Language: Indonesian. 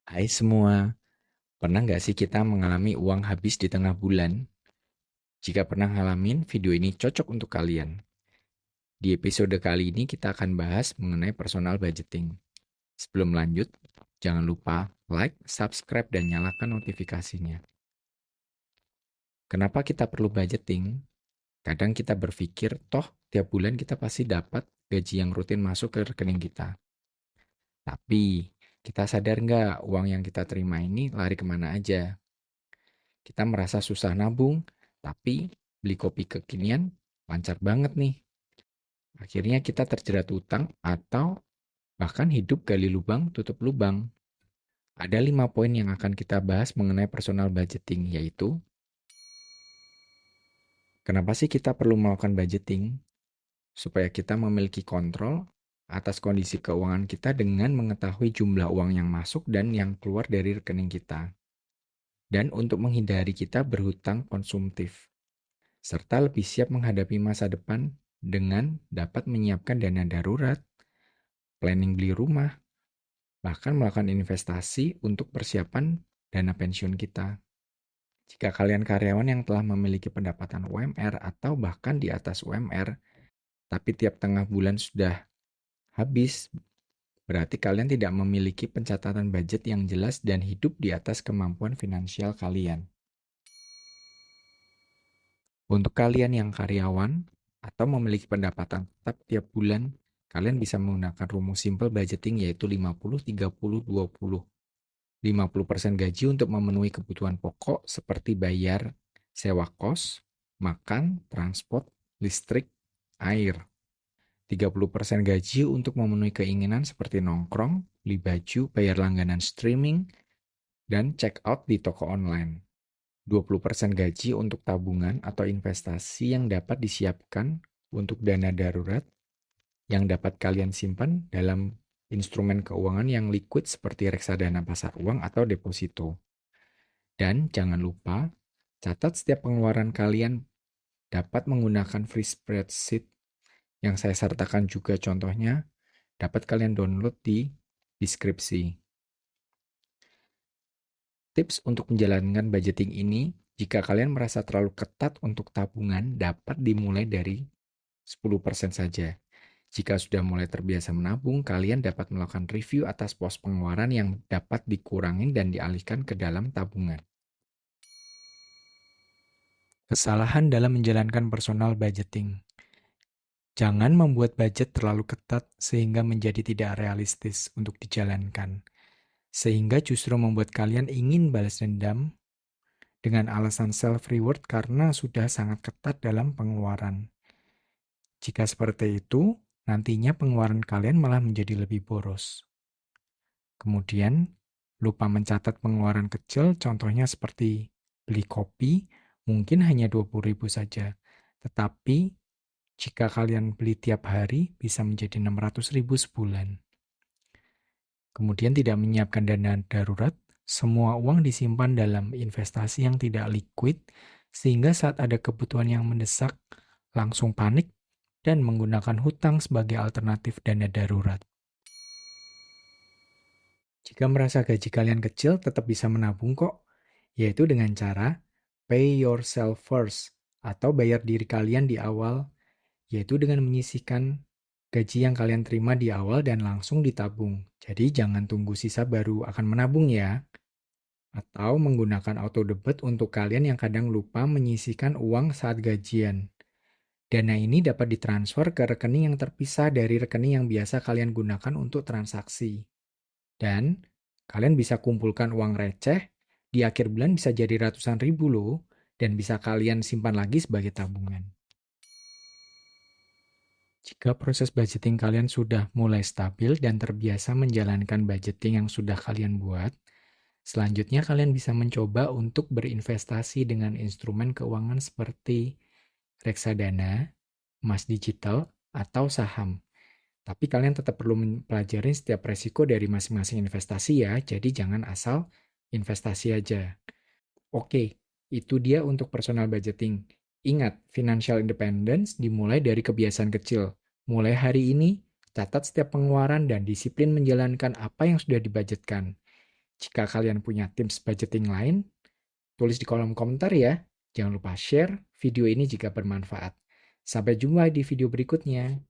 Hai semua, pernah nggak sih kita mengalami uang habis di tengah bulan? Jika pernah ngalamin, video ini cocok untuk kalian. Di episode kali ini kita akan bahas mengenai personal budgeting. Sebelum lanjut, jangan lupa like, subscribe, dan nyalakan notifikasinya. Kenapa kita perlu budgeting? Kadang kita berpikir, toh tiap bulan kita pasti dapat gaji yang rutin masuk ke rekening kita. Tapi, kita sadar nggak uang yang kita terima ini lari kemana aja? Kita merasa susah nabung, tapi beli kopi kekinian lancar banget nih. Akhirnya kita terjerat utang atau bahkan hidup gali lubang tutup lubang. Ada 5 poin yang akan kita bahas mengenai personal budgeting, yaitu kenapa sih kita perlu melakukan budgeting? Supaya kita memiliki kontrol atas kondisi keuangan kita dengan mengetahui jumlah uang yang masuk dan yang keluar dari rekening kita. Dan untuk menghindari kita berhutang konsumtif, serta lebih siap menghadapi masa depan dengan dapat menyiapkan dana darurat, planning beli rumah, bahkan melakukan investasi untuk persiapan dana pensiun kita. Jika kalian karyawan yang telah memiliki pendapatan UMR atau bahkan di atas UMR, tapi tiap tengah bulan sudah habis, berarti kalian tidak memiliki pencatatan budget yang jelas dan hidup di atas kemampuan finansial kalian. Untuk kalian yang karyawan atau memiliki pendapatan tetap tiap bulan, kalian bisa menggunakan rumus simple budgeting yaitu 50-30-20. 50% gaji untuk memenuhi kebutuhan pokok seperti bayar sewa kos, makan, transport, listrik, air. 30% gaji untuk memenuhi keinginan seperti nongkrong, beli baju, bayar langganan streaming, dan check out di toko online. 20% gaji untuk tabungan atau investasi yang dapat disiapkan untuk dana darurat yang dapat kalian simpan dalam instrumen keuangan yang liquid seperti reksadana pasar uang atau deposito. Dan jangan lupa, catat setiap pengeluaran kalian dapat menggunakan free spreadsheet yang saya sertakan juga contohnya, dapat kalian download di deskripsi. Tips untuk menjalankan budgeting ini, jika kalian merasa terlalu ketat untuk tabungan, dapat dimulai dari 10% saja. Jika sudah mulai terbiasa menabung, kalian dapat melakukan review atas pos pengeluaran yang dapat dikurangi dan dialihkan ke dalam tabungan. Kesalahan dalam menjalankan personal budgeting. Jangan membuat budget terlalu ketat sehingga menjadi tidak realistis untuk dijalankan, sehingga justru membuat kalian ingin balas dendam dengan alasan self-reward karena sudah sangat ketat dalam pengeluaran. Jika seperti itu, nantinya pengeluaran kalian malah menjadi lebih boros. Kemudian, lupa mencatat pengeluaran kecil, contohnya seperti beli kopi, mungkin hanya 20.000 saja. Tetapi, jika kalian beli tiap hari, bisa menjadi 600.000 sebulan. Kemudian tidak menyiapkan dana darurat, semua uang disimpan dalam investasi yang tidak liquid, sehingga saat ada kebutuhan yang mendesak, langsung panik dan menggunakan hutang sebagai alternatif dana darurat. Jika merasa gaji kalian kecil, tetap bisa menabung kok, yaitu dengan cara pay yourself first, atau bayar diri kalian di awal, yaitu dengan menyisihkan gaji yang kalian terima di awal dan langsung ditabung. Jadi jangan tunggu sisa baru akan menabung ya. Atau menggunakan auto debit untuk kalian yang kadang lupa menyisihkan uang saat gajian. Dana ini dapat ditransfer ke rekening yang terpisah dari rekening yang biasa kalian gunakan untuk transaksi. Dan kalian bisa kumpulkan uang receh, di akhir bulan bisa jadi ratusan ribu loh, dan bisa kalian simpan lagi sebagai tabungan. Jika proses budgeting kalian sudah mulai stabil dan terbiasa menjalankan budgeting yang sudah kalian buat, selanjutnya kalian bisa mencoba untuk berinvestasi dengan instrumen keuangan seperti reksadana, emas digital, atau saham. Tapi kalian tetap perlu mempelajari setiap resiko dari masing-masing investasi ya, jadi jangan asal investasi aja. Oke, itu dia untuk personal budgeting. Ingat, financial independence dimulai dari kebiasaan kecil. Mulai hari ini, catat setiap pengeluaran dan disiplin menjalankan apa yang sudah dibudgetkan. Jika kalian punya tips budgeting lain, tulis di kolom komentar ya. Jangan lupa share video ini jika bermanfaat. Sampai jumpa di video berikutnya.